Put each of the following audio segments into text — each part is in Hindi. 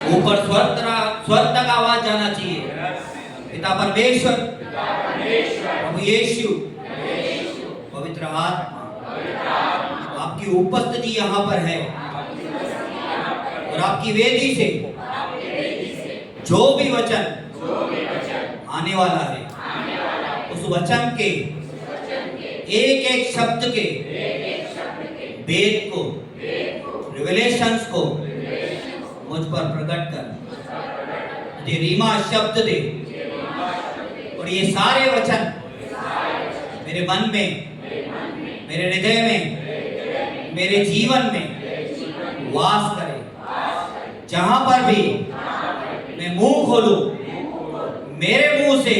ऊपर स्वर्ग तक आवाज जाना चाहिए। पिता परमेश्वर, प्रभु यीशु, पवित्र आत्मा, आपकी उपस्थिति यहाँ पर है और आपकी वेदी से जो भी वचन आने वाला है उस वचन के एक एक शब्द के वेद को, रिवेलेशंस को मुझ पर प्रकट कर, मुझे रीमा शब्द दे और ये सारे वचन मेरे मन में, मेरे हृदय में, मेरे जीवन में वास करे। जहां पर भी मैं मुंह खोलूं, मेरे मुंह से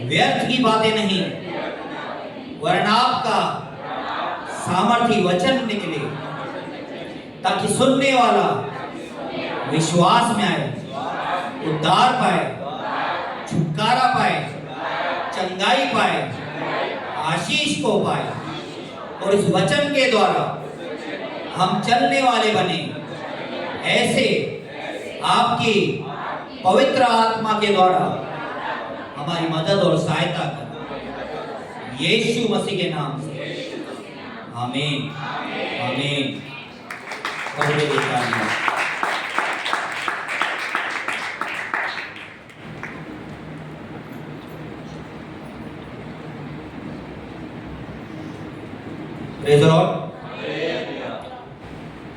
व्यर्थ की बातें नहीं वरन आपका सामर्थी वचन निकले, ताकि सुनने वाला विश्वास में आए, उद्धार पाए, छुटकारा पाए, चंगाई पाए, आशीष को पाए और इस वचन के द्वारा हम चलने वाले बने। ऐसे आपकी पवित्र आत्मा के द्वारा हमारी मदद और सहायता कर, यीशु मसीह के नाम से आमीन, आमीन। Praise the Lord.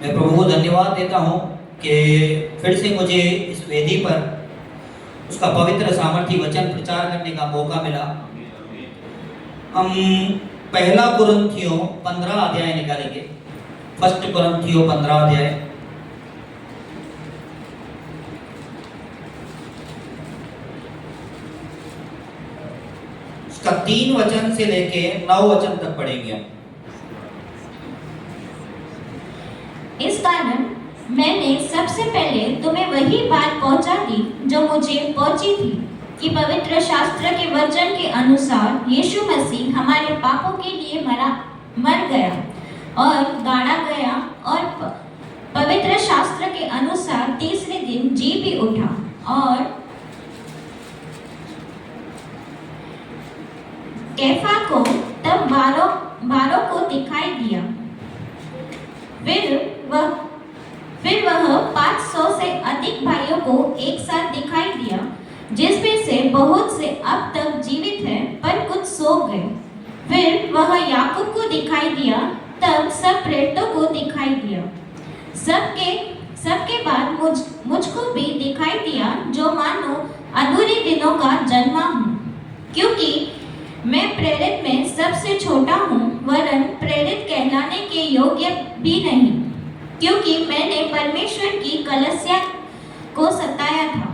मैं प्रभु को धन्यवाद देता हूँ कि फिर से मुझे इस वेदी पर उसका पवित्र सामर्थी वचन प्रचार करने का मौका मिला। हम पहला कुरिन्थियों 15 अध्याय निकालेंगे। फर्स्ट कुरिन्थियों 15 अध्याय उसका 3 वचन से लेके 9 वचन तक पढ़ेंगे हम। इस कारण मैंने सबसे पहले तुम्हें वही बात पहुंचा दी जो मुझे पहुंची थी कि पवित्र शास्त्र के वचन के अनुसार यीशु मसीह हमारे पापों के लिए मर गया और गाड़ा गया और पवित्र शास्त्र के अनुसार तीसरे दिन जी भी उठा और कैफा को तब बारों को दिखाई दिया। फिर वह 500 से अधिक भाइयों को एक साथ दिखाई दिया, जिसमें से बहुत से अब तक जीवित हैं पर कुछ सो गए। फिर वह याकूब को दिखाई दिया, तब सब प्रेरितों को दिखाई दिया। सबके बाद मुझको भी दिखाई दिया, जो मानो अधूरे दिनों का जन्मा हूँ, क्योंकि मैं प्रेरित में सबसे छोटा हूँ, वरन प्रेरित कहलाने के योग्य भी नहीं, क्योंकि मैंने परमेश्वर की कलीसिया को सताया था।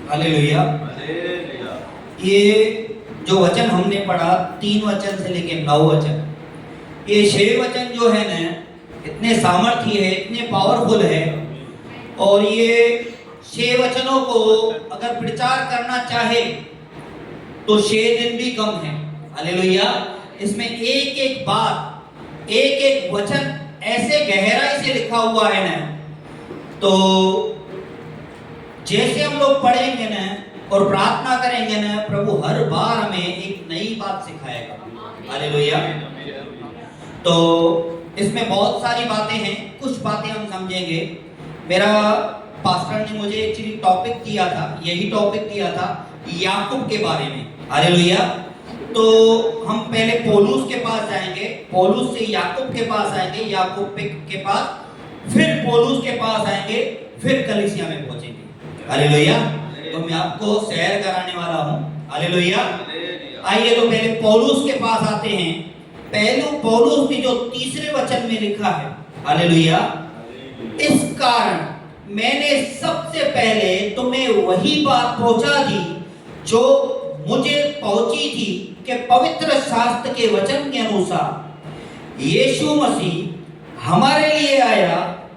हालेलुया। ये जो वचन हमने पढ़ा 3 वचन से लेके 9 वचन, ये 6 वचन जो है ना इतने सामर्थी है, इतने पावरफुल है और ये 6 वचनों को अगर प्रचार करना चाहे तो 6 दिन भी कम है। हालेलुया। इसमें एक एक बात, एक एक वचन ऐसे गहराई से लिखा हुआ है ना, तो जैसे हम लोग पढ़ेंगे ना और प्रार्थना करेंगे ना, प्रभु हर बार हमें एक नई बात सिखाएगा। हालेलुया। तो इसमें बहुत सारी बातें हैं, कुछ बातें हम समझेंगे। मेरा पास्टर ने मुझे एक्चुअली टॉपिक दिया था, यही टॉपिक दिया था याकूब के बारे में। हालेलुया। तो हम पहले पौलुस के पास जाएंगे, पौलुस से याकूब के पास आएंगे, याकूब के पास, फिर पौलुस के पास आएंगे, फिर कलीसिया में पहुंचेंगे। हालेलुया। तो मैं आपको सैर कराने वाला हूं। हालेलुया। आइए तो पहले पौलुस के पास आते हैं। पौलुस ने जो तीसरे वचन में लिखा है, हालेलुया, इस कारण मैंने सबसे पहले तुम्हें वही बात पहुंचा दी जो मुझे पहुंची थी कि पवित्र शास्त्र के वचन के अनुसार यीशु मसीह हमारे लिए आया,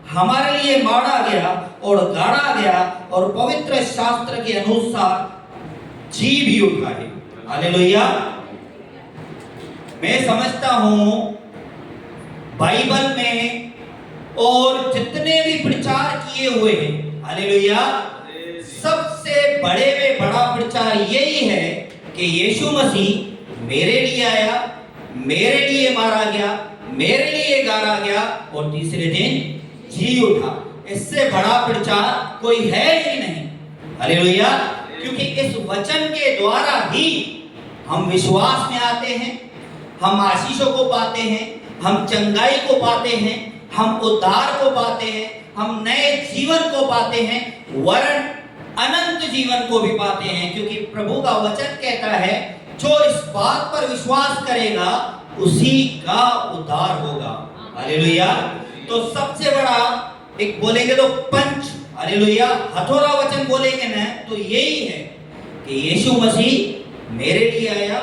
हमारे लिए मारा गया और गाड़ा गया और पवित्र शास्त्र के अनुसार जी भी उठा है। हालेलुया। मैं समझता हूं बाइबल में और जितने भी प्रचार किए हुए हैं, हालेलुया। सबसे बड़े में बड़ा प्रचार यही है कि यीशु मसीह मेरे लिए आया, मेरे लिए मारा गया, मेरे लिए गाड़ा गया और तीसरे दिन जी उठा। इससे बड़ा प्रचार कोई है ही नहीं। हालेलुया। क्योंकि इस वचन के द्वारा ही हम विश्वास में आते हैं, हम आशीषों को पाते हैं, हम चंगाई को पाते हैं, हम उद्धार को पाते हैं, हम नए जीवन को पाते हैं, वरन अनंत जीवन को भी पाते हैं। क्योंकि प्रभु का वचन कहता है जो इस बात पर विश्वास करेगा उसी का उद्धार होगा। हालेलुया। तो सबसे बड़ा एक बोलेंगे तो पंच, हालेलुया, हथौड़ा वचन बोलेंगे ना तो यही है कि यीशु मसीह मेरे लिए आया,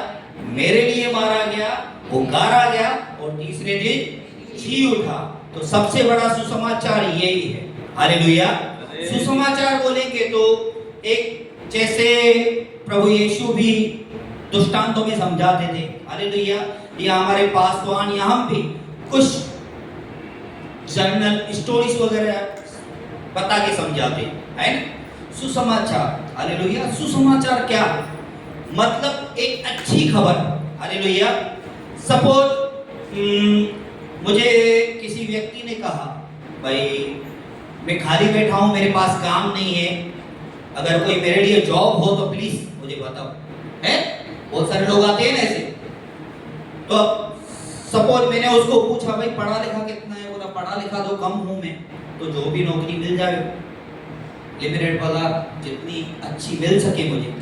मेरे लिए मारा गया, वो गाड़ा गया और तीसरे दिन जी उठा। तो सबसे बड़ा सुसमाचार यही है। हालेलुया। सुसमाचार बोलेंगे तो एक जैसे प्रभु यीशु भी दृष्टांतों में समझाते थे। हालेलुया। या हमारे पासवान या हम भी कुछ जर्नल स्टोरीज वगैरह बता के समझाते हैं ना। सुसमाचार, हालेलुया। सुसमाचार क्या मतलब? एक अच्छी खबर। हालेलुया। सपोज मुझे किसी व्यक्ति ने कहा भाई मैं खाली बैठा हूं, मेरे पास काम नहीं है, अगर कोई मेरे लिए जॉब हो तो प्लीज मुझे बताओ। है बहुत सारे लोग आते हैं ना ऐसे। तो सपोज मैंने उसको पूछा भाई पढ़ा लिखा कितना है, बोला पढ़ा लिखा तो कम हूं मैं, तो जो भी नौकरी मिल जाए लिमिटेड पगार जितनी अच्छी मिल सके मुझे,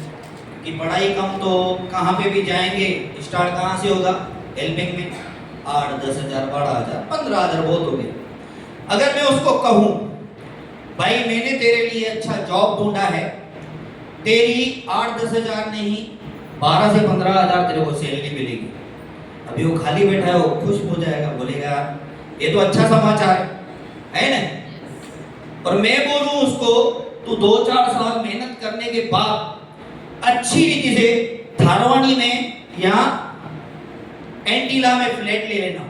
कि पढ़ाई कम तो कहाँ पे भी जाएंगे, स्टार्ट कहाँ से होगा? हेल्पिंग में 8-10 हज़ार, 12,000, 15,000 बहुत हो गए। अगर मैं उसको कहूँ भाई मैंने तेरे लिए अच्छा जॉब ढूंढा है, तेरी 8-10 हज़ार नहीं 12 से 15,000 तेरे को सैलरी मिलेगी, अभी वो खाली बैठा है, वो खुश हो जाएगा, बोलेगा ये तो अच्छा समाचार है ना। और मैं बोलूं उसको तू 2-4 साल मेहनत करने के बाद अच्छी रीति से धारवानी में या एंटीला में फ्लैट ले लेना,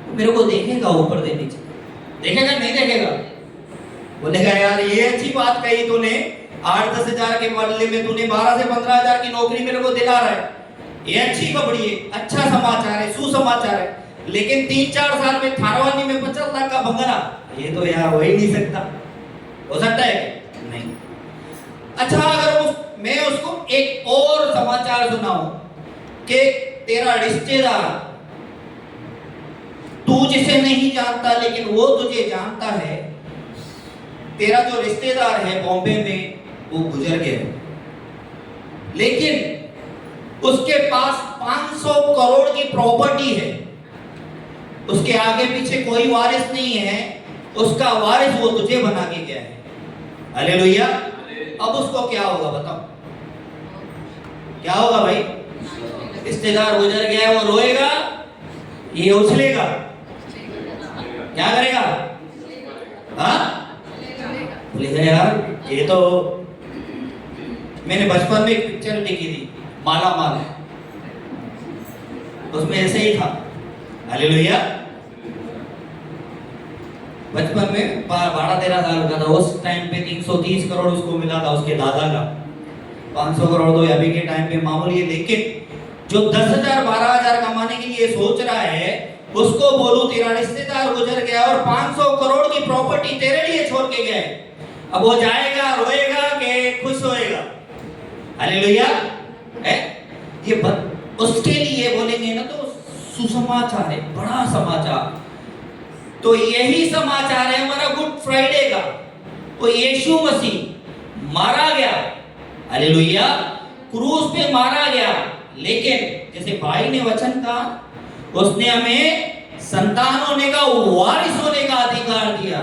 मेरे को देखेगा ऊपर से नीचे, देखेगा नहीं देखेगा? बोलेगा यार ये अच्छी बात कही तूने, 8-10 हज़ार के बदले में तूने 12 से 15,000 की नौकरी मेरे को दिला रहा है, ये अच्छी खबरी है, अच्छा समाचार है, सुसमाचार है। लेकिन 3-4 साल में थारवानी में 50 लाख का बंगला, ये तो यार हो ही नहीं सकता। हो सकता है? नहीं। अच्छा अगर मैं उसको एक और समाचार सुनाऊं कि तेरा रिश्तेदार तू जिसे नहीं जानता लेकिन वो तुझे जानता है, तेरा जो रिश्तेदार है बॉम्बे में वो गुजर गया, लेकिन उसके पास 500 करोड़ की प्रॉपर्टी है, उसके आगे पीछे कोई वारिस नहीं है, उसका वारिस वो तुझे बना के गया है। हालेलुया। अब उसको क्या होगा बताओ? क्या होगा भाई? रिश्तेदार गुजर गया है, वो रोएगा, ये उछलेगा, क्या करेगा? हाँ बोलेगा यार ये तो मैंने बचपन में एक पिक्चर देखी थी माला माल, उसमें ऐसे ही था। हालेलुया। बचपन में 12-13 साल का था, उस टाइम पे 330 करोड़ उसको मिला था उसके दादा का। 500 करोड़ तो अभी के टाइम पे मामूली है, लेकिन जो 10,000 12,000 कमाने के लिए सोच रहा है उसको बोलूं तेरा रिश्तेदार गुजर गया और 500 करोड़ की प्रॉपर्टी तेरे लिए छोड़ के गया है, अब वो जाएगा रोएगा कि खुश होएगा? हालेलुया। है ये उसके लिए बोलेंगे ना तो सुसमाचार है, बड़ा समाचार। तो यही समाचार है हमारा गुड फ्राइडे का। वो यीशु मसीह मारा गया, हालेलुया, क्रूस पे मारा गया, लेकिन जैसे भाई ने वचन कहा उसने हमें संतान होने का, वारिस होने का अधिकार दिया।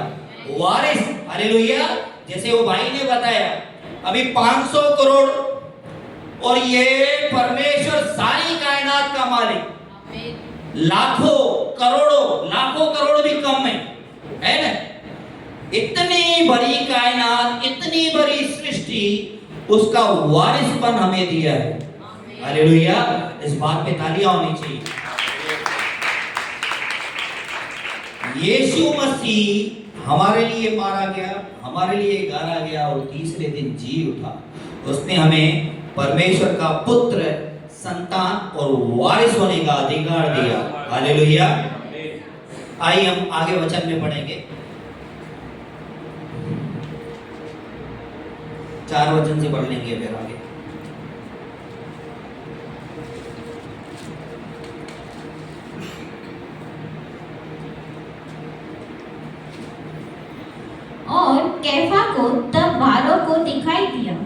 वारिस, हालेलुया। जैसे वो भाई ने बताया अभी 500 करोड़ और ये परमेश्वर सारी कायनात का मालिक, लाखों करोड़ भी कम है ना? इतनी बड़ी कायनात, इतनी बड़ी सृष्टि, उसका वारिसपन हमें दिया है। हालेलुया। इस बात पे तालियां होनी चाहिए। यीशु मसीह हमारे लिए मारा गया, हमारे लिए गाड़ा गया और तीसरे दिन जी उठा। उसने हमें परमेश्वर का पुत्र, संतान और वारिस होने का अधिकार दिया। हालेलुया। आइए हम आगे वचन में पढ़ेंगे। 4 वचन से पढ़ लेंगे फिर आगे। और कैफा को तब 12 को दिखाई दिया।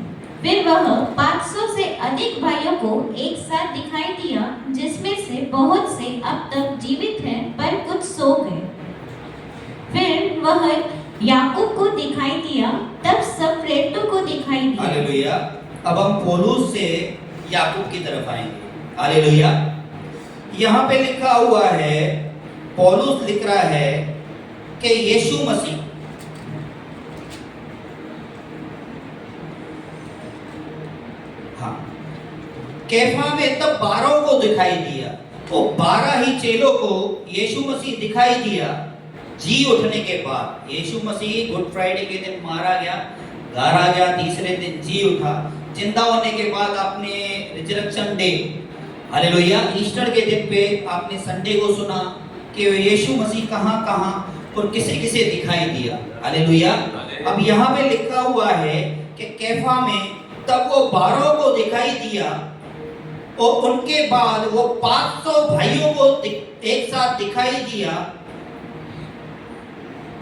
फिर वह 500 से अधिक भाइयों को एक साथ दिखाई दिया, जिसमें से बहुत से अब तक जीवित हैं पर कुछ सो गए। फिर वह याकूब को दिखाई दिया, तब सब प्रेरितों को दिखाई दिया। हालेलुया। अब हम पौलुस से याकूब की तरफ आएंगे। हालेलुया। यहाँ पे लिखा हुआ है, पौलुस लिख रहा है कि यीशु मसीह कैफा में तब 12 को दिखाई दिया। तो 12 ही चेलों को यीशु मसीह दिखाई दिया जी उठने के बाद। यीशु मसीह गुड फ्राइडे के दिन मारा गया, गाड़ा गया, तीसरे दिन जी उठा। जिंदा होने के बाद आपने रिजरेक्शन डे, हालेलुया, ईस्टर के दिन पे आपने संडे को सुना कि यीशु मसीह कहाँ कहाँ और किसे किसे दिखाई दिया। हालेलुया। अब यहाँ पे लिखा हुआ है कि कैफा में तब वो 12 को दिखाई दिया और उनके बाद वो 500 भाइयों को एक साथ दिखाई दिया,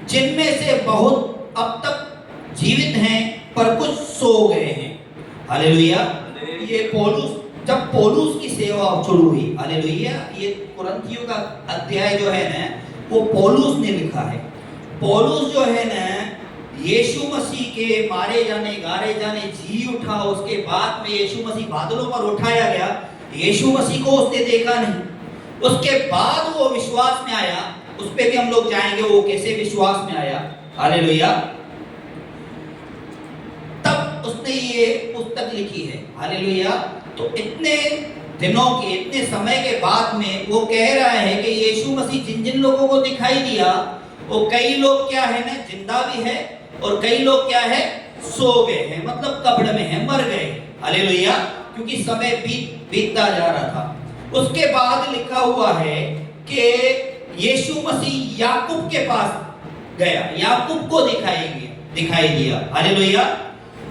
जिनमें से बहुत अब तक जीवित हैं पर कुछ सो गए हैं। हालेलुया। ये पौलुस, जब पौलुस की सेवा शुरू हुई, हालेलुया, ये कुरिन्थियों का अध्याय जो है ना, वो पौलुस ने लिखा है। पौलुस जो है ना, यीशु मसीह के मारे जाने, गाड़े जाने, जी उठा, उसके बाद में यीशु मसीह बादलों पर उठाया गया। यीशु मसीह को उसने देखा नहीं, उसके बाद वो विश्वास में आया। उस पे भी हम लोग जाएंगे, वो कैसे विश्वास में आया। हालेलुया। तब उसने ये पुस्तक लिखी है। हालेलुया। तो इतने दिनों के, इतने समय के बाद में वो कह रहा है कि यीशु मसीह जिन जिन लोगों को दिखाई दिया, वो कई लोग क्या है ना, जिंदा भी है और कई लोग क्या है, सो गए हैं, मतलब कब्र में है, मर गए। हालेलुया। क्योंकि समय बीतता जा रहा था। उसके बाद लिखा हुआ है कि यीशु मसीह याकूब के पास गया, याकूब को दिखाई दिया। हालेलुया।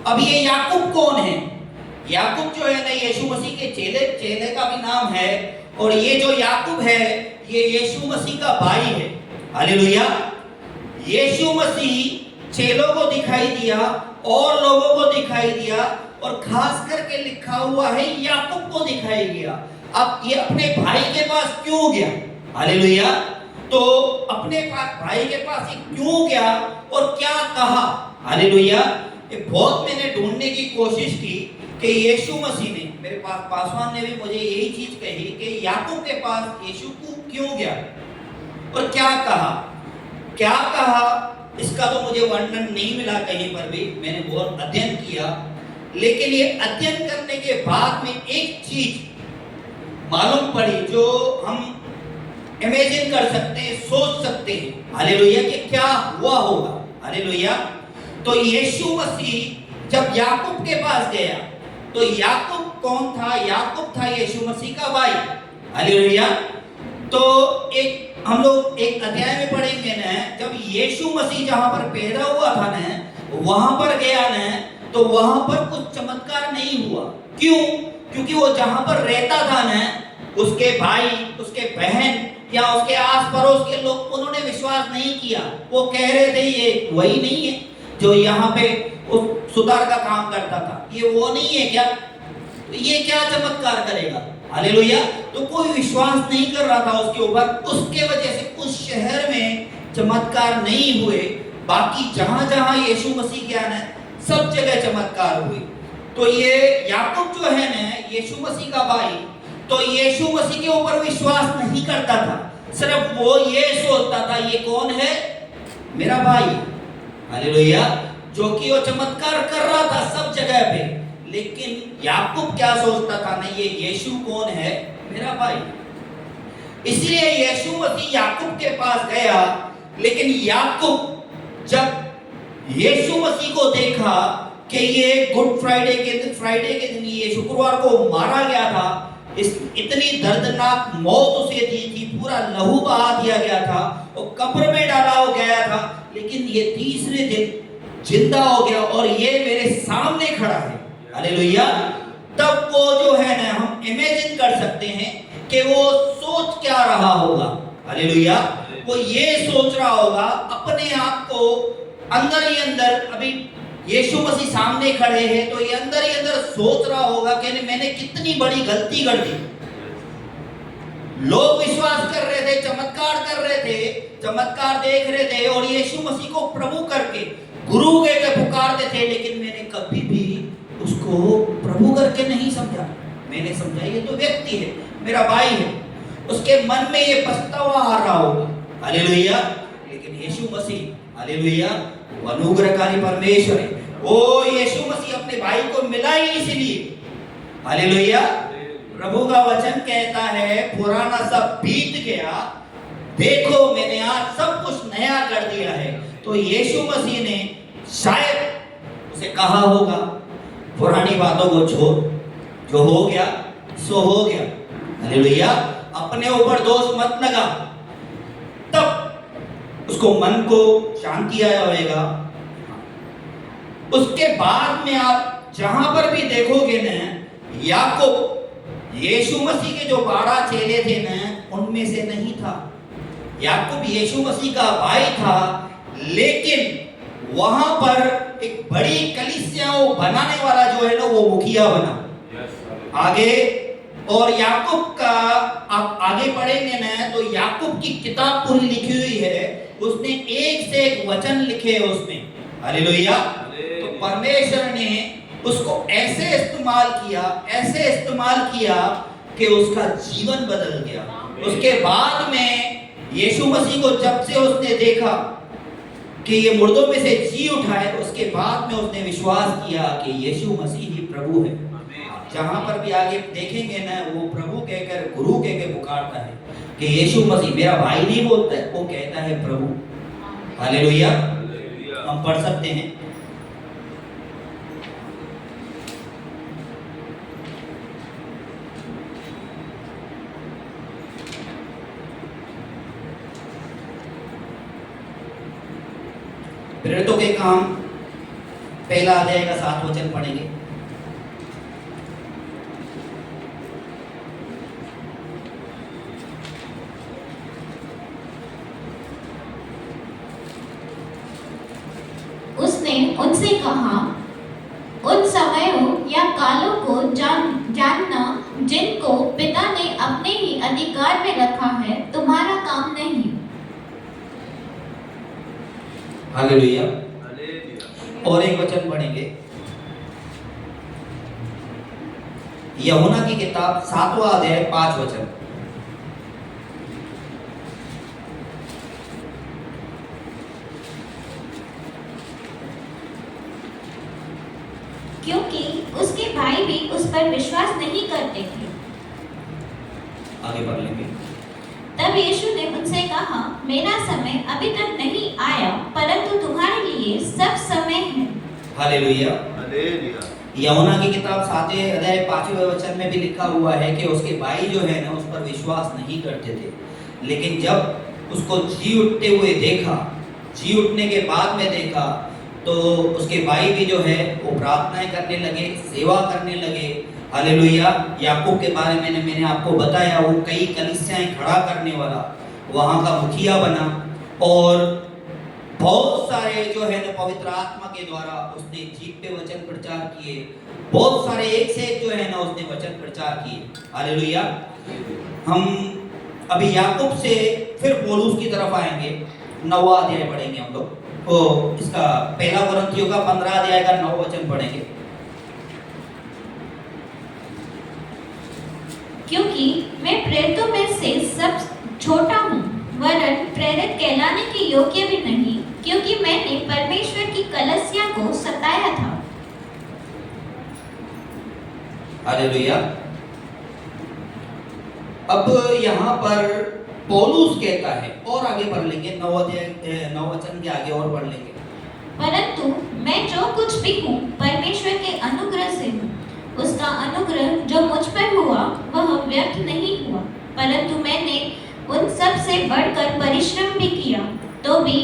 अब ये याकूब कौन है? याकूब जो है ना, यीशु मसीह के चेले का भी नाम है। और ये जो याकूब है, ये यीशु मसीह का भाई है। हालेलुया। यीशु मसीह चेलों को दिखाई दिया और लोगों को दिखाई दिया, और खास करके लिखा हुआ है याकूब को दिखाई दिया। अब ये अपने भाई के पास क्यों गया? हालेलुया। तो अपने भाई के पास ये क्यों गया और क्या कहा? हालेलुया। ये बहुत मैंने ढूंढने की कोशिश की कि यीशु मसीह ने, मेरे पास पासवान ने भी मुझे यही चीज कही कि याकूब के पास यीशु को क्यों गया और क्या कहा, इसका तो मुझे वर्णन नहीं मिला कहीं पर भी। मैंने बहुत अध्ययन किया, लेकिन ये अध्ययन करने के बाद में एक चीज मालूम पड़ी जो हम इमेजिन कर सकते हैं, सोच सकते हैं। हालेलुया। कि क्या हुआ होगा। हालेलुया। तो यीशु मसीह जब याकूब के पास गया, तो याकूब कौन था? याकूब था यीशु मसीह का भाई। हालेलुया। तो हम लोग एक अध्याय में पढ़ेंगे ना, जब यीशु मसीह जहां पर पैदा हुआ था ना, वहां पर गया ना, तो वहां पर कुछ चमत्कार नहीं हुआ। क्यों? क्योंकि वो जहां पर रहता था ना, उसके भाई, उसके बहन या उसके आस पड़ोस के लोग, उन्होंने विश्वास नहीं किया। वो कह रहे थे ये वही नहीं है जो यहाँ पे उस सुधार का काम करता था, ये वो नहीं है क्या? तो ये क्या चमत्कार करेगा? हालेलुया। तो कोई विश्वास नहीं कर रहा था उसके ऊपर, उसके वजह से उस शहर में चमत्कार नहीं हुए। बाकी जहां जहां यीशु मसीह गया ना, सब जगह चमत्कार हुए। तो ये याकूब जो है ना, यीशु मसीह का भाई, तो यीशु मसीह के ऊपर विश्वास नहीं करता था। सिर्फ वो ये सोचता था ये कौन है? मेरा भाई। हालेलुया। जो कि वो चमत्कार कर रहा था सब जगह पे, लेकिन याकूब क्या सोचता था ना, ये यीशु कौन है? मेरा भाई। इसलिए यीशु मसीह याकूब के पास गया, लेकिन याकूब जब यीशु मसीह को देखा कि ये गुड फ्राइडे के दिन ये शुक्रवार को मारा गया था, इस इतनी दर्दनाक मौत उसे दी थी, पूरा लहू बहा दिया गया था और कब्र में डाला हो गया था, लेकिन ये तीसरे दिन जिंदा हो गया और ये मेरे सामने खड़ा है। हालेलुया। तब वो जो है ना, हम इमेजिन कर सकते हैं कि वो सोच क्या रहा होगा। हालेलुया। वो ये सोच रहा होगा अपने आप को अंदर ही अंदर, अभी यीशु मसीह सामने खड़े हैं तो ये अंदर ही अंदर सोच रहा होगा कि मैंने कितनी बड़ी गलती कर दी। लोग विश्वास कर रहे थे, चमत्कार कर रहे थे, चमत्कार देख रहे थे और यीशु मसीह को प्रभु करके, गुरु कहकर पुकारते थे, लेकिन मैंने कभी भी उसको प्रभु करके नहीं समझा। मैंने समझा ये तो व्यक्ति है, मेरा भाई है। उसके मन में ये पछतावा आ रहा होगा। हालेलुया। लेकिन यीशु मसीह, हालेलुया, अनुग्रहकारी परमेश्वर है। वो यीशु मसीह अपने भाई को मिला ही इसलिए। हालेलुया। प्रभु का वचन कहता है पुराना सब बीत गया, देखो मैंने आज सब कुछ नया कर दिया है। तो यीशु मसीह ने शायद उसे कहा होगा पुरानी बातों को छोड़, जो हो गया सो हो गया। हालेलुया। अपने ऊपर दोष मत लगा। तब उसको मन को शांति आया होगा। उसके बाद में आप जहां पर भी देखोगे ना, याकूब यीशु मसीह के जो 12 चेले थे ना, उनमें से नहीं था। याकूब यीशु मसीह का भाई था, लेकिन वहां पर एक बड़ी कलीसिया बनाने वाला जो है ना, वो मुखिया बना आगे। और याकूब का आप आगे पढ़ेंगे ना, तो याकूब की किताब पूरी लिखी हुई है, उसने एक से एक वचन लिखे हैं उसमें। हालेलुया। तो परमेश्वर ने उसको ऐसे इस्तेमाल किया कि उसका जीवन बदल गया। उसके बाद में यीशु मसीह को जब से उसने देखा कि ये मुर्दों में से जी उठा है, उसके बाद में उसने विश्वास किया कि यीशु मसीह ही प्रभु है। जहां पर भी आगे देखेंगे ना, वो प्रभु कहकर, गुरु कहकर पुकारता है कि यीशु मसीह, मेरा भाई नहीं बोलता है, वो कहता है प्रभु। हालेलुया। हम पढ़ सकते हैं प्रेरितों के काम पहला अध्याय का 7 वचन पढ़ेंगे। उसने उनसे कहा, उन समयों या कालों को जानना जिनको पिता ने अपने ही अधिकार में रखा है, तुम्हारा काम नहीं। हालेलुया। और एक वचन पढ़ेंगे, यूहन्ना की किताब 7वां अध्याय 5 वचन। क्योंकि उसके भाई भी उस पर विश्वास नहीं करते थे। आगे पढ़ लेंगे। तब यीशु ने उनसे कहा, मेरा समय अभी तक नहीं आया, परंतु तुम्हारे लिए सब समय है। हालेलुया। यूहन्ना की किताब 7वें अध्याय 5वें वचन में भी लिखा हुआ है कि उसके भाई जो है ना, उस पर विश्वास नहीं करते थे, लेकिन जब उसको जी उठते हुए देखा, जी उठने के बाद में देखा, तो उसके भाई भी जो है वो प्रार्थनाएं करने लगे, सेवा करने लगे। हालेलुया। याकूब के बारे में मैंने आपको बताया, वो कई कलीसियाएं खड़ा करने वाला, वहाँ का मुखिया बना और बहुत सारे जो है ना पवित्र आत्मा के द्वारा उसने जीव पे वचन प्रचार किए। बहुत सारे एक से एक जो है ना उसने वचन प्रचार किए। हालेलुया। हम अभी याकूब से फिर पौलुस की तरफ आएंगे। 9वां अध्याय पढ़ेंगे हम लोग। तो इसका पहला कुरिन्थियों का 15 अध्याय का 9 वचन पढ़ेंगे। क्योंकि मैं प्रेरितों में से सब छोटा हूँ, वरन प्रेरित कहलाने के योग्य भी नहीं, क्योंकि मैंने परमेश्वर की कलीसिया को सताया था। हालेलुया। अब यहाँ पर पौलुस कहता है, और आगे पढ़ लेंगे 9 वचन के आगे और पढ़ लेंगे। परंतु मैं जो कुछ भी हूँ परमेश्वर के अनुग्रह से हूँ। उसका अनुग्रह जो मुझ पर हुआ वह व्यर्थ नहीं हुआ, परंतु मैंने उन सब से बढ़कर परिश्रम भी किया, तो भी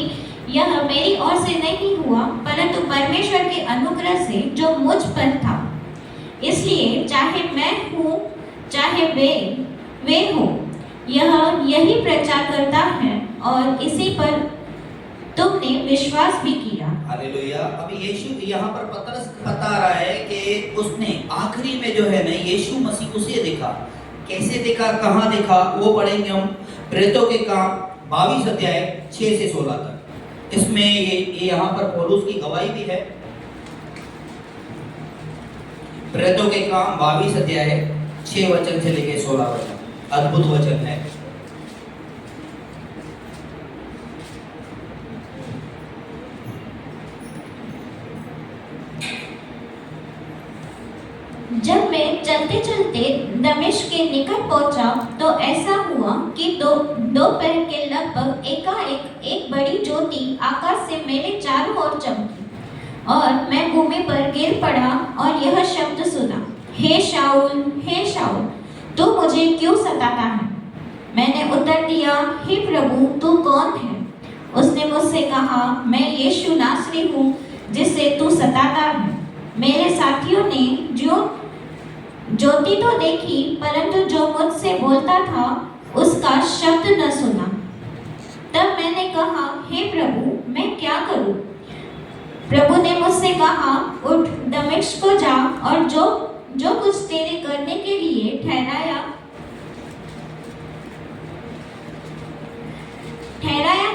यह मेरी ओर से नहीं हुआ, परंतु परमेश्वर के अनुग्रह से जो मुझ पर था। इसलिए चाहे मैं हूँ चाहे वे हो, यही प्रचार करता है और इसी पर तुमने विश्वास भी किया। हालेलुया। अभी यीशु यहाँ पर पतरस बता रहा है कि उसने आखिरी में जो है ना यीशु मसीह उसे देखा। कैसे देखा, कहाँ देखा, वो पढ़ेंगे हम प्रेरितों के काम 22 अध्याय 6 से 16 तक। इसमें ये यहाँ पर पौलुस की गवाही भी है। प्रेरितों के काम 22 अध्याय 6 वचन से लेके 16 वचन, अद्भुत वचन है। जब मैं चलते चलते दमिश्क के निकट पहुंचा तो ऐसा हुआ कि दोपहर के लगभग एकाएक एक बड़ी ज्योति आकाश से मेरे चारों ओर चमकी और मैं भूमि पर गिर पड़ा और यह शब्द सुना, हे शाऊल तू मुझे क्यों सताता है? मैंने उत्तर दिया, हे प्रभु तू कौन है? उसने मुझसे कहा, मैं यीशु नासरी हूँ जिसे तू सताता है। मेरे साथियों ने ज्योति तो देखी, परंतु जो मुझसे बोलता था उसका शब्द न सुना। तब मैंने कहा, हे प्रभु मैं क्या करूं? प्रभु ने मुझसे कहा, उठ दमिश्क को जा और जो कुछ तेरे करने के लिए ठहराया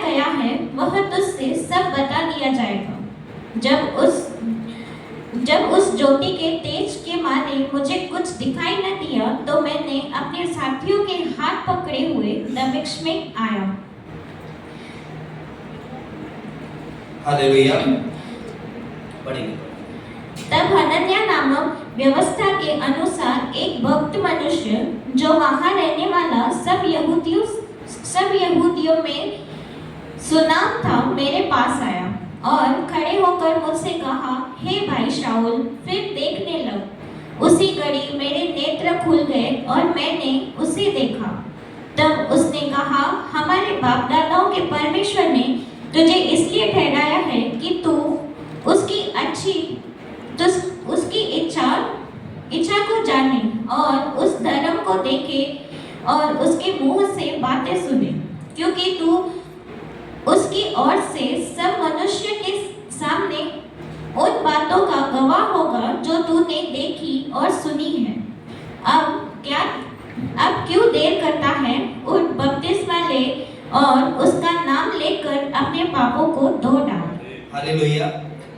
गया है वह तुझसे सब बता दिया जाएगा। जब उस ज्योति के तेज के मारे मुझे कुछ दिखाई न दिया तो मैंने अपने साथियों के हाथ पकड़े हुए दमिश्क में आया। हालेलुया। पढ़ेंगे। तब हनन्याह नामक व्यवस्था के अनुसार एक भक्त मनुष्य जो वहां रहने वाला सब यहूदियों में सुनाम था मेरे पास आया और खड़े होकर मुझसे कहा, हे भाई शाऊल फिर देखने लग। उसी घड़ी मेरे नेत्र खुल गए और मैंने उसे देखा। तब उसने कहा, हमारे बाप दादाओं के परमेश्वर ने तुझे इसलिए ठहराया है कि तू उसकी इच्छा को जाने और उस धर्म को देखे और उसके मुंह से बातें सुने, क्योंकि तू उसकी ओर से सब मनुष्य के सामने उन बातों का गवाह होगा जो तूने देखी और सुनी है। अब क्यों देर करता है? उठ बपतिस्मा ले और उसका नाम लेकर अपने पापों को धो डाल। हालेलुया।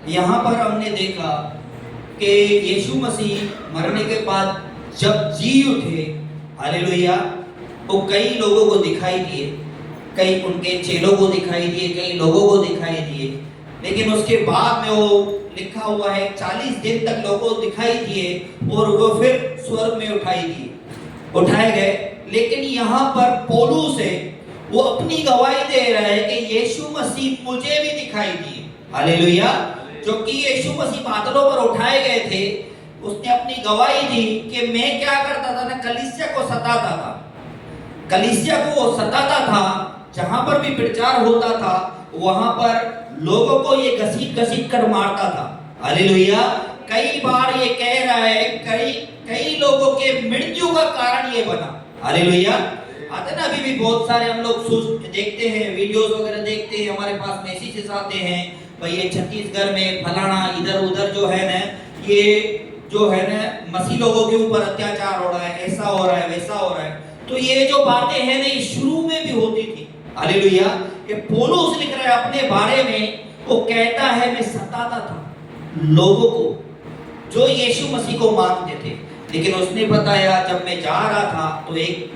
यहाँ पर हमने देखा कि यीशु मसीह मरने के बाद जब जी उठे, हालेलुया, तो कई लोगों को दिखाई दिए, कई उनके चेलों को दिखाई दिए, कई लोगों को दिखाई दिए। लेकिन उसके बाद में वो लिखा हुआ है 40 दिन तक लोगों को दिखाई दिए और वो फिर स्वर्ग में उठाए गए। लेकिन यहाँ पर पौलुस है, वो अपनी गवाही दे रहा है कि यीशु मसीह मुझे भी दिखाई दिए। हालेलुया। जो कि यीशु मसीह बादलों पर उठाए गए थे, उसने अपनी गवाही दी कि मैं क्या करता था ना, कलीसिया को सताता था। कलीसिया को वो सताता था, जहां पर भी प्रचार होता था वहां पर लोगों को ये घसीट कर मारता था। हालेलुया। कई बार ये कह रहा है, कई लोगों के मृत्यु का कारण ये बना। हालेलुया। आते ना, अभी भी बहुत सारे हम लोग देखते हैं, वीडियोस वगैरह देखते हैं, हमारे पास मैसेजेस आते हैं, भाई ये छत्तीसगढ़ में फलाना इधर उधर जो है ना, ये जो है ना मसीह लोगों के ऊपर अत्याचार हो रहा है, ऐसा हो रहा है, वैसा हो रहा है। तो ये जो बातें हैं ना, ये शुरू में भी होती थी। हालेलुया। ये पौलुस लिख रहा है अपने बारे में, वो कहता है मैं सताता था लोगों को जो यीशु मसीह को मानते थे। लेकिन उसने बताया, जब मैं जा रहा था तो एक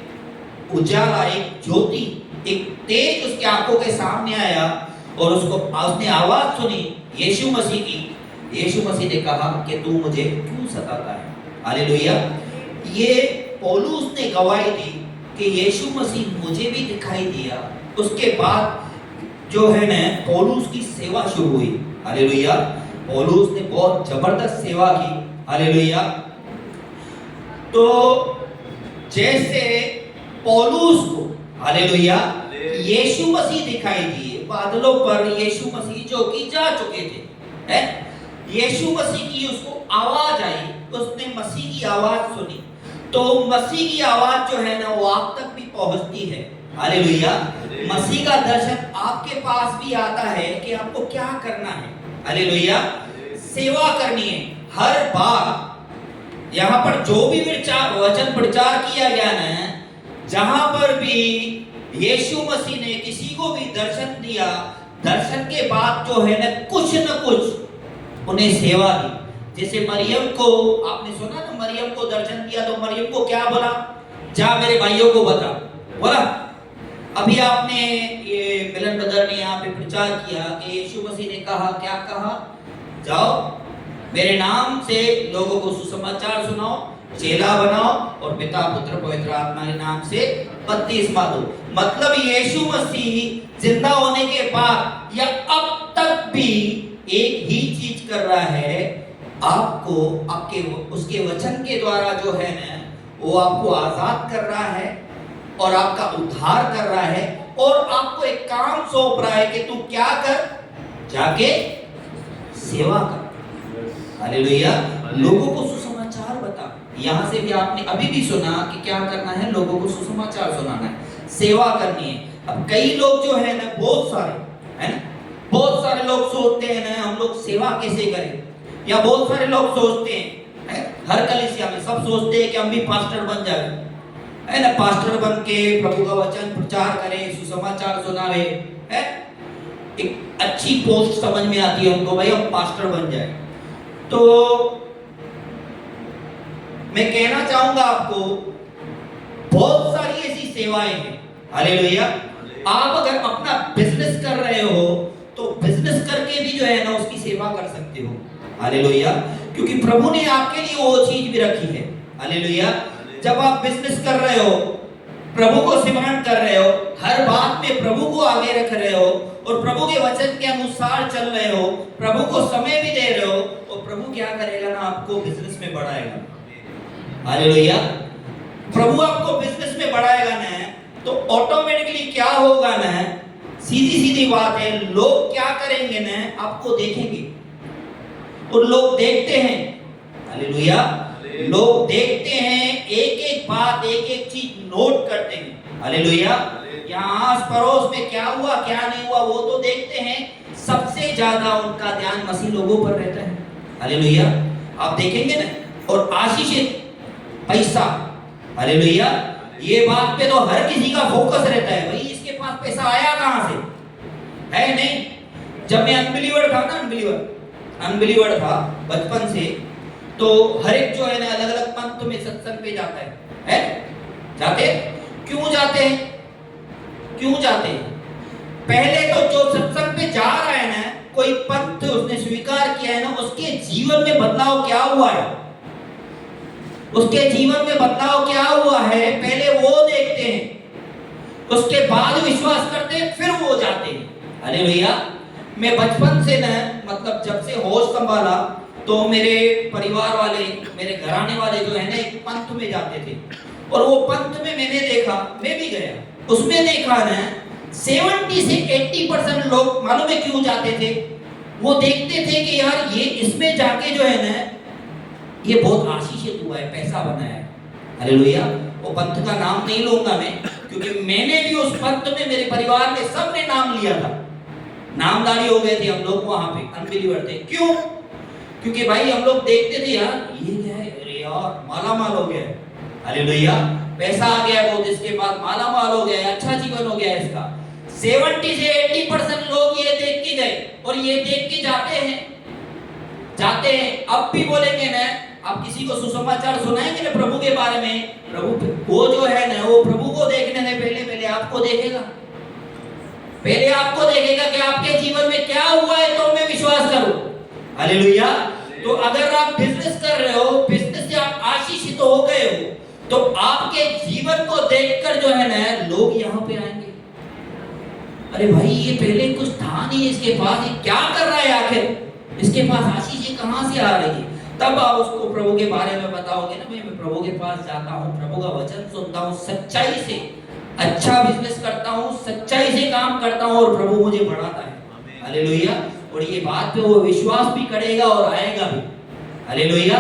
उजाला, एक ज्योति, एक तेज उसकी आंखों के सामने आया और उसने आवाज सुनी यीशु मसीह की। यीशु मसीह ने कहा कि तू मुझे क्यों सताता है? हालेलुया। ये पौलुस ने गवाही दी कि यीशु मसीह मुझे भी दिखाई दिया। उसके बाद जो है ना, पौलुस की सेवा शुरू हुई। हालेलुया। पौलुस ने बहुत जबरदस्त सेवा की, हालेलुया। तो जैसे पौलुस को, हालेलुया, यीशु मसीह दिखाई दिए बादलों पर, यीशु मसीह जो कि जा चुके थे, है, यीशु मसीह की उसको आवाज आई, उसने मसीह की आवाज सुनी, तो मसीह की आवाज जो है ना वो आप तक भी पहुंचती है, हालेलुया। मसीह का दर्शन आपके पास भी आता है कि आपको क्या करना है, हालेलुया, सेवा करनी है। हर बार यहाँ पर जो भी वचन प्रचार किया गया ना, जहां पर भी यीशु मसीह ने किसी को भी दर्शन दिया, दर्शन के बाद जो है ना कुछ न कुछ उन्हें सेवा दी। जैसे मरियम को आपने सुना ना, मरियम को दर्शन दिया तो मरियम को क्या बोला, जा मेरे भाइयों को बता, बोला। अभी आपने ये मिलन ब्रदर ने यहाँ पे प्रचार किया कि यीशु मसीह ने कहा, क्या कहा, जाओ मेरे नाम से लोगों को सुसमाचार सुनाओ, चेला बनाओ और पिता पुत्र पवित्र आत्मा के नाम से बपतिस्मा दो। मतलब यीशु मसीह जिंदा होने के बाद या अब तक भी एक ही चीज कर रहा है, आपको आपके उसके वचन के द्वारा जो है ना वो आपको आजाद कर रहा है और आपका उद्धार कर रहा है और आपको एक काम सौंप रहा है कि तू क्या कर, जाके सेवा कर, हालेलुया, लोगों को सुसमाचार बता। यहां से भी आपने अभी भी सुना कि क्या करना है, लोगों को सुसमाचार सुनाना है, सेवा करनी है। अब कई लोग जो है ना, बहुत सारे है ना, बहुत सारे लोग सोचते हैं ना हम लोग सेवा कैसे करें, या बहुत सारे लोग सोचते हैं, हर कलीसिया में सब सोचते हैं कि हम भी पास्टर बन जाए, है ना, पास्टर बन के प्रभु का वचन प्रचार करें, सुसमाचार सुनावे, है, एक अच्छी पोस्ट समझ में आती है उनको, भाई हम पास्टर बन जाए। तो मैं कहना चाहूंगा आपको, बहुत सारी ऐसी सेवाएं हैं, हालेलुया। आप अगर अपना बिजनेस कर रहे हो तो बिजनेस करके भी जो है ना उसकी सेवा कर सकते हो, हालेलुया, क्योंकि प्रभु ने आपके लिए वो चीज भी रखी है, हालेलुया। जब आप बिजनेस कर रहे हो, प्रभु को सिमरन कर रहे हो, हर बात में प्रभु को आगे रख रहे हो और प्रभु के वचन के अनुसार चल रहे हो, प्रभु को समय भी दे रहे हो, और प्रभु क्या करेगा ना, आपको बिजनेस में बढ़ाएगा, हालेलुया। प्रभु आपको बिजनेस में बढ़ाएगा ना, तो ऑटोमेटिकली क्या होगा ना, सीधी सीधी बात है, लोग क्या करेंगे ना, आपको देखेंगे और लोग देखते हैं, हालेलुया, लोग देखते हैं, एक एक बात, एक एक चीज नोट करते हैं, हालेलुया। यहाँ आस पड़ोस में क्या हुआ क्या नहीं हुआ वो तो देखते हैं, सबसे ज्यादा उनका ध्यान मसीह लोगों पर रहता है, हालेलुया। आप देखेंगे ना, और आशीषित पैसा, हालेलुया, ये बात पे तो हर किसी का फोकस रहता है, भाई इसके पास पैसा आया कहां से, है नहीं। जब मैं अनबिलीवर था ना, अनबिलीवर था बचपन से, तो हर एक जो है ना अलग अलग पंथ में सत्संग पे जाता है? जाते? क्यों जाते हैं? क्यों जाते हैं? पहले तो जो सत्संग पे जा रहा है ना, कोई पंथ उसने स्वीकार किया है ना, उसके जीवन में बदलाव क्या हुआ है, उसके जीवन में बदलाव क्या हुआ है, पहले वो देखते हैं, उसके बाद विश्वास करते हैं, फिर वो जाते हैं, हालेलुया। मैं बचपन से ना, मतलब जब से होश संभाला, तो मेरे परिवार वाले, मेरे घराने वाले जो है ना एक पंथ में जाते थे, और वो पंथ में मैंने देखा, मैं भी गया, उसमें देखा ना 70 से 80% लोग मालूम है क्यों जाते थे, वो देखते थे कि यार ये इसमें जाके जो है ना ये बहुत आशीषित हुआ है, पैसा बनाया है, हालेलुया। वो पंथ का नाम नहीं लूंगा मैं, क्योंकि मैंने भी उस पंथ में, मेरे परिवार में सबने नाम लिया था, नामधारी हो गए थे हम लोग, वहां पे अनबिलीवर थे। क्यों? क्योंकि भाई हम लोग देखते थे यार ये क्या है, अरे यार माला माल हो गया है, हालेलुया, पैसा आ गया बहुत, इसके बाद माला माल हो गया है, अच्छा जीवन हो गया है इसका। 70 से 80% लोग ये देख के गए और ये देख के जाते हैं। अब भी बोलेंगे ना, आप किसी को सुसमाचार सुनाएंगे ना प्रभु के बारे में, प्रभु वो जो है ना, वो प्रभु को देखने से पहले आपको देखेगा, पहले आपको देखेगा कि आपके जीवन में क्या हुआ है, तो मैं विश्वास करूं, हालेलुया। तो अगर आप बिजनेस कर रहे हो, बिजनेस से आप आशीषित हो गए हो, तो आपके जीवन को देखकर जो है ना लोग यहाँ पे आएंगे, अरे भाई ये पहले कुछ था नहीं इसके पास, ये क्या कर रहा है आखिर, इसके पास आशीष कहां से आ रही है। तब आप उसको प्रभु के बारे में बताओगे ना, मैं प्रभु के पास जाता हूँ, प्रभु का वचन सुनता हूँ, सच्चाई से अच्छा बिजनेस करता हूँ, सच्चाई से काम करता हूँ और प्रभु मुझे बढ़ाता है। हालेलुया। और ये बात पे वो विश्वास भी करेगा और आएगा भी। हालेलुया।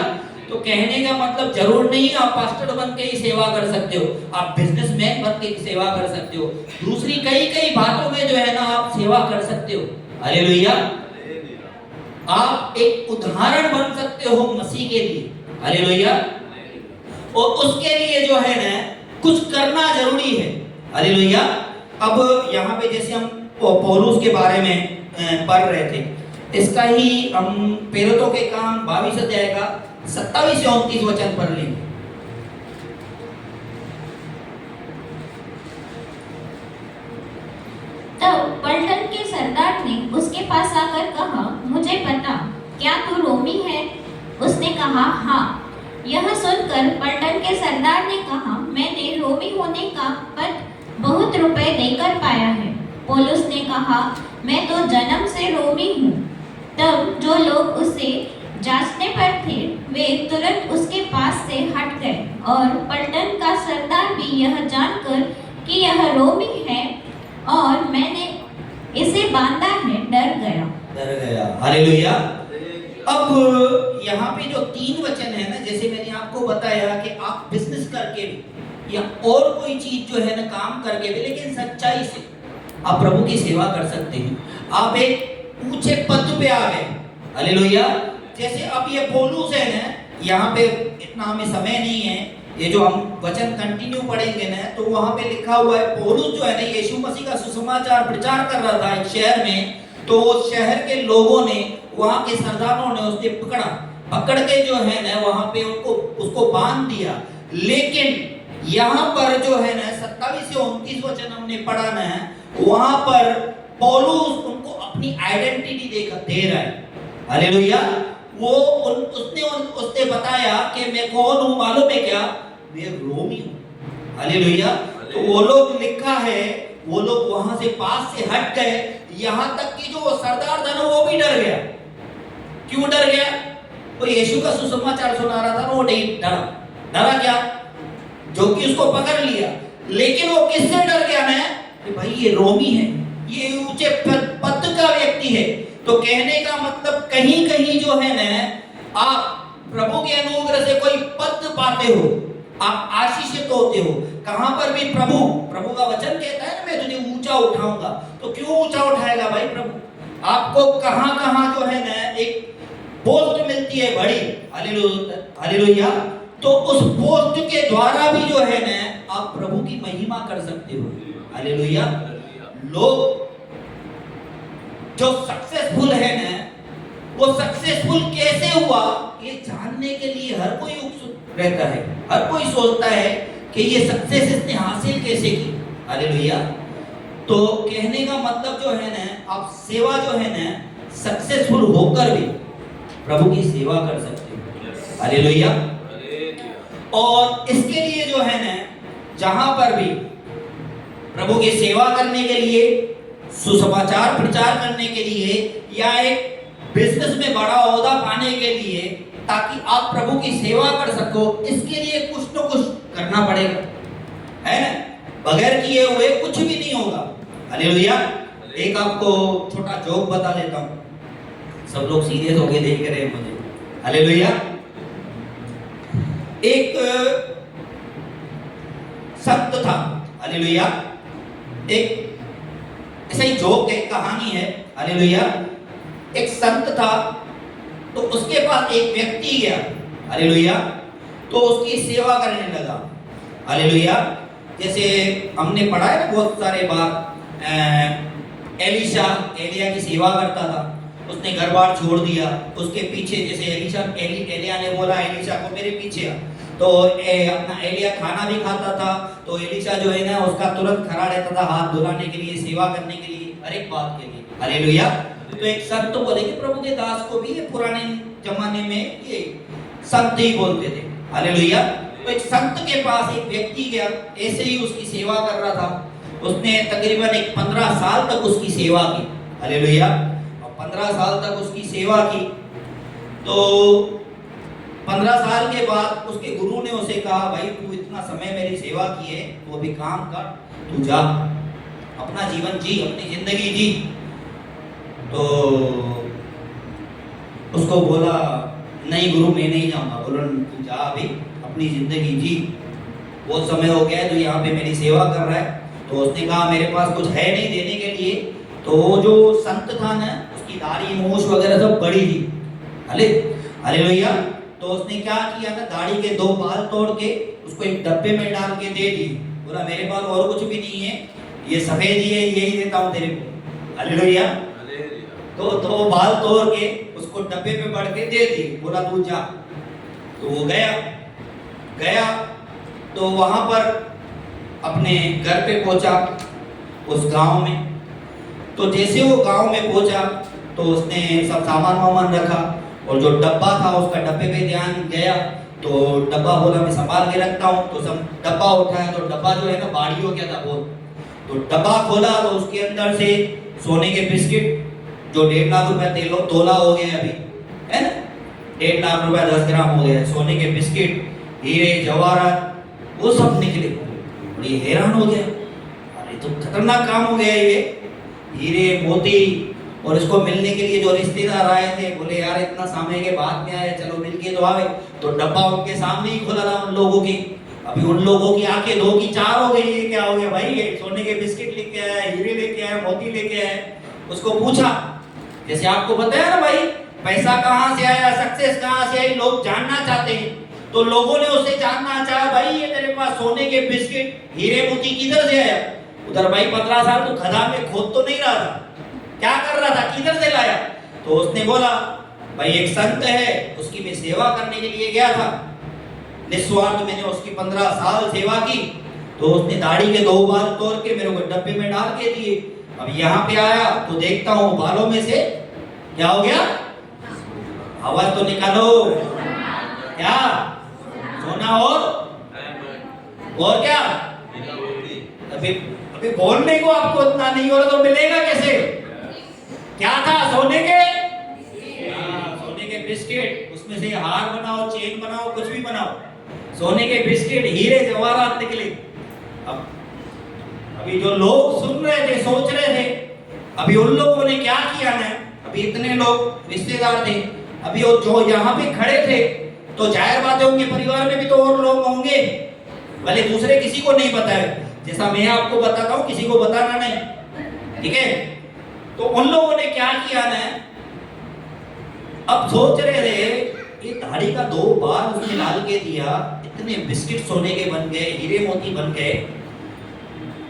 तो कहने का मतलब जरूर नहीं आप पास्टर बन के ही सेवा कर सकते हो, आप बिजनेसमैन बन के सेवा कर सकते हो, दूसरी कई कई बातों में जो है ना आप सेवा कर सकते हो। हालेलुया। आप एक उदाहरण बन सकते हो मसीह के लिए। हालेलुया। और उसके लिए जो है ना कुछ करना जरूरी है। हालेलुया। अब यहाँ पे जैसे हम पौलुस के बारे में पढ़ रहे थे, इसका ही हम प्रेरितों के काम 22 अध्याय का 27 से 29 वचन पढ़ लेंगे। तब पलटन के सरदार ने उसके पास आकर कहा, मुझे बता, क्या तू रोमी है? उसने कहा, हाँ। यह सुनकर पलटन के सरदार ने कहा, मैंने रोमी होने का पद बहुत रुपए देकर पाया है। पौलुस ने कहा, मैं तो जन्म से रोमी हूँ। तब जो लोग उसे जांचने पर थे वे तुरंत उसके पास से हट गए, और पलटन का सरदार भी यह जानकर कि यह रोमी है और मैंने इसे बांधा है, डर गया। हालेलुया। अब यहाँ पे जो 3 वचन है ना, जैसे मैंने आपको बताया कि आप बिजनेस करके भी या और कोई चीज जो है ना काम करके भी, लेकिन सच्चाई से आप प्रभु की सेवा कर सकते हैं। आप एक ऊंचे पद पे आ गए। हालेलुया। जैसे अब ये पौलुस है ना, यहाँ पे इतना हमें समय नहीं है, ये जो हम वचन कंटिन्यू पढ़ेंगे ना तो वहां पे लिखा हुआ है पौलुस जो है ना यीशु मसीह का सुसमाचार प्रचार कर रहा था एक शहर में। तो वो शहर के लोगों ने, वहां के सरदारों ने उसे पकड़ के जो है ना वहां पे उसको बांध दिया। लेकिन यहाँ पर जो है ना 27 से 29 वचन हमने पढ़ा ना, वहां पर पौलुस उनको अपनी आइडेंटिटी दे रहा है। हालेलुया। उसने बताया कि मैं कौन हूं, मालूम है क्या? मैं रोमी हूं। हालेलुया। तो वो लोग लिखा है, वो लोग वहां से पास से हट गए, यहां तक कि जो सरदार था ना वो भी डर गया। क्यों डर गया? वो यीशु का सुसमाचार सुना रहा था ना, वो नहीं डरा क्या? जो कि उसको पकड़ लिया। लेकिन वो किससे डर गया ना कि भाई ये रोमी है, ये ऊंचे पद का व्यक्ति है। तो कहने का मतलब कहीं कहीं जो है ना आप प्रभु के अनुग्रह से कोई पद पाते हो, आप आशीषित होते हो। कहां पर भी प्रभु का वचन कहता है ना मैं तुझे ऊंचा उठाऊंगा। तो क्यों ऊंचा उठाएगा भाई प्रभु? आपको कहां कहां जो है ना एक पोस्ट मिलती है बड़ी। हालेलुया। तो उस पोस्ट के द्वारा भी जो है ना आप प्रभु की महिमा कर सकते हो। हालेलुया। लोग जो सक्सेसफुल है ना, वो सक्सेसफुल कैसे हुआ ये जानने के लिए हर कोई उत्सुक रहता है, हर कोई सोचता है कि ये सक्सेस इसने हासिल कैसे की। हालेलुया। तो कहने का मतलब जो है ना आप सेवा जो है ना सक्सेसफुल होकर भी प्रभु की सेवा कर सकते हो। हालेलुया। और इसके लिए जो है ना जहां पर भी प्रभु की सेवा करने के लिए, सुसमाचार प्रचार करने के लिए या एक बिजनेस में बड़ा ओहदा पाने के लिए, ताकि आप प्रभु की सेवा कर सको, इसके लिए कुछ न कुछ करना पड़ेगा, है ना? बगैर किए हुए कुछ भी नहीं होगा। हालेलुया। एक आपको छोटा जोक बता देता हूं, सब लोग सीरियस होके देख रहे हैं मुझे। हालेलुया। एक संत था। हालेलुया। एक ऐसा ही जोक है, कहानी है। हालेलुया। एक संत था, तो उसके पास एक व्यक्ति गया। हालेलुया। तो उसकी सेवा करने लगा। हालेलुया। जैसे हमने पढ़ा है ना बहुत सारे बार, एलिया की सेवा करता था, उसने घर बार छोड़ दिया, उसके पीछे जैसे एलिया ने बोला एलिशा को मेरे पीछे आ, तो अपना एलिया खाना भी खाता था, तो एलिशा जो है ना उसका तुरंत खड़ा रहता था हाथ धुलाने के लिए, सेवा करने के लिए, हर एक बात के लिए। हालेलुया। तो एक संत तो बोले कि प्रभु के दास को भी ये पुराने जमाने में ये संत ही बोलते थे। हालेलुया। तो एक संत के पास एक व्यक्ति गया, ऐसे ही उसकी सेवा कर रहा था। उसने तकरीबन एक 15 साल तक उसकी सेवा की। हालेलुया। और 15 साल तक उसकी सेवा की, तो 15 साल के बाद उसके गुरु ने उसे कहा, भाई तू इतना समय मेरी सेवा की है, तू अभी काम कर, तू जा अपना जीवन जी, अपनी जिंदगी जी। तो उसको बोला, नहीं गुरु मैं नहीं जाऊंगा। बोला तू जा अभी अपनी जिंदगी जी, बहुत समय हो गया है, तू यहाँ पे मेरी सेवा कर रहा है। तो उसने कहा मेरे पास कुछ है नहीं देने के लिए। तो वो जो संत था ना, उसकी दाढ़ी मूछ वगैरह सब बड़ी थी। हालेलुया। तो उसने क्या किया ना, दाढ़ी के 2 बाल तोड़ के उसको एक डब्बे में डाल के दे दी। बोला मेरे पास और कुछ भी नहीं है, ये सफेद ही है, यही देता हूँ तेरे को। हालेलुया। तो 2 बाल तोड़ के उसको डब्बे में भर के दे दी। बोला तू जा। तो वो गया तो वहां पर अपने घर पे पहुंचा उस गांव में। तो जैसे वो गांव में पहुंचा तो उसने सब सामान वामान रखा, और जो डब्बा था उसका डब्बे पे ध्यान गया। तो डब्बा बोला मैं संभाल के रखता हूँ। तो सब डब्बा उठाया तो डब्बा जो है ना भारी हो गया था बहुत। तो डब्बा खोला तो उसके अंदर से सोने के बिस्किट, जो 1.5 लाख रुपए तोला हो गया अभी, है ना, 1.5 लाख रुपए 10 ग्राम हो गया। सोने के बिस्किट, हीरे जवाहरात, वो सब निकले। और ये हैरान हो गया, अरे तो खतरनाक काम हो गया ये, हीरे मोती। और इसको मिलने के लिए जो रिश्तेदार आए थे, बोले यार इतना समय के बाद में आए, चलो मिलके तो आवे। तो डब्बा उनके सामने ही खुला था उन लोगों की। अभी उन लोगों की आंखें 2 की 4 हो गई, ये क्या हो गया भाई, ये सोने के बिस्किट लेके आया, हीरे लेके आया, मोती लेके आया। उसको पूछा, जैसे आपको बताया ना भाई, पैसा कहाँ से आया, सक्सेस कहाँ से आई, लोग जानना चाहते हैं। तो लोगों ने उससे जानना चाहा, भाई ये तेरे पास सोने के बिस्किट, हीरे मोती किधर से आया? उधर भाई 15 साल तो खदान में खोद तो नहीं रहा था, क्या कर रहा था, किधर से लाया? तो उसने बोला, भाई एक संत है, उसकी मैं सेवा करने के लिए गया था, निस्वार्थ मैंने उसकी 15 साल सेवा की। तो उसने दाढ़ी के 2 बाल तोड़ के मेरे को डब्बे में डाल के दिए। अब यहाँ पे आया तो देखता हूँ बालों में से क्या हो गया, आवाज तो निकालो, क्या सोना और क्या? अभी बोलने को आपको इतना नहीं हो रहा तो मिलेगा कैसे? क्या था? सोने के बिस्किट, उसमें से हार बनाओ, चेन बनाओ, कुछ भी बनाओ, सोने के बिस्किट, हीरे जवाहरात निकले। अब अभी जो लोग सुन रहे थे, सोच रहे थे, अभी उन लोगों ने क्या किया ना, अभी इतने लोग रिश्तेदार थे, अभी वो जो यहाँ पे खड़े थे, तो जाहिर बात है उनके परिवार में भी तो और लोग होंगे, भले दूसरे किसी को नहीं बताए, जैसा मैं आपको बताता हूँ, किसी को बताना नहीं, ठीक है? तो उन लोगों ने क्या किया ना, अब सोच रहे थे ये दाढ़ी का 2 बाल उसने डाल के दिया, इतने बिस्किट सोने के बन गए, हीरे मोती बन गए,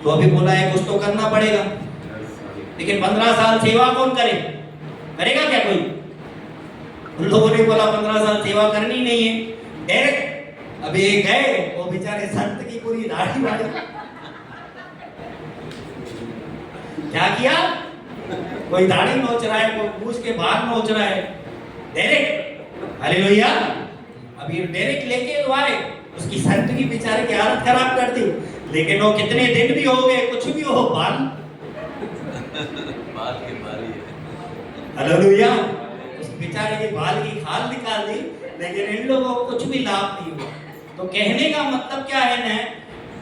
तो अभी बोला है कुछ तो करना पड़ेगा। लेकिन 15 साल सेवा कौन करेगा क्या कोई? उन लोगों ने बोला 15 साल सेवा करनी नहीं है, डायरेक्ट अभी गए, वो बेचारे संत की पूरी दाढ़ी वाली क्या किया, कोई दाढ़ी नोच रहा है, कोई पूछ के बाल नोच रहा है, डायरेक्ट। हालेलुया। अब ये डायरेक्ट लेके तो आए, उसकी संत की बेचारे की हालत खराब कर दी। लेकिन वो कितने दिन भी हो गए, कुछ भी हो, बाल के बाल ही है। हालेलुया। उस बेचारे के बाल की खाल निकाल दी, लेकिन इन लोगों को कुछ भी लाभ नहीं हुआ। तो कहने का मतलब क्या है ना,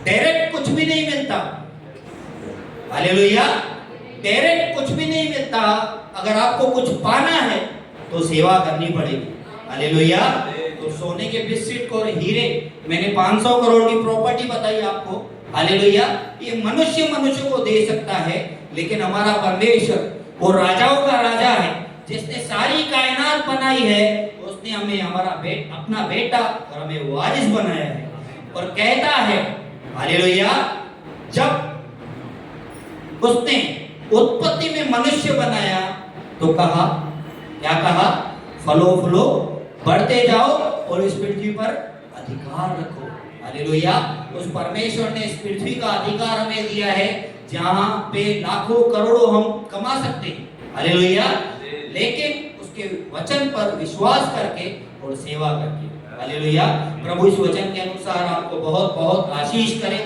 डायरेक्ट कुछ भी नहीं मिलता। हालेलुया। डायरेक्ट कुछ भी नहीं मिलता। अगर आपको कुछ पाना है तो सेवा करनी पड़ेगी। हालेलुया। तो सोने के बिस्किट और हीरे, मैंने 500 करोड़ की प्रॉपर्टी बताई आपको। हालेलुया। ये मनुष्य को दे सकता है, लेकिन हमारा परमेश्वर वो राजाओं का राजा है, जिसने सारी कायनात बनाई है, उसने हमें अपना बेटा और हमें वारिस बनाया है। और कहता है, हालेलुया, जब उसने उत्पत्ति में मनुष्य बनाया तो कहा, क्या कहा? फलो फलो, बढ़ते जाओ और इस पृथ्वी पर अधिकार रखो। हालेलुया। उस परमेश्वर ने इस पृथ्वी का अधिकार हमें दिया है, जहां पे लाखों करोड़ों हम कमा सकते हैं। हालेलुया। लेकिन उसके वचन पर विश्वास करके और सेवा करके। हालेलुया। प्रभु इस वचन के अनुसार आपको बहुत बहुत आशीष करे।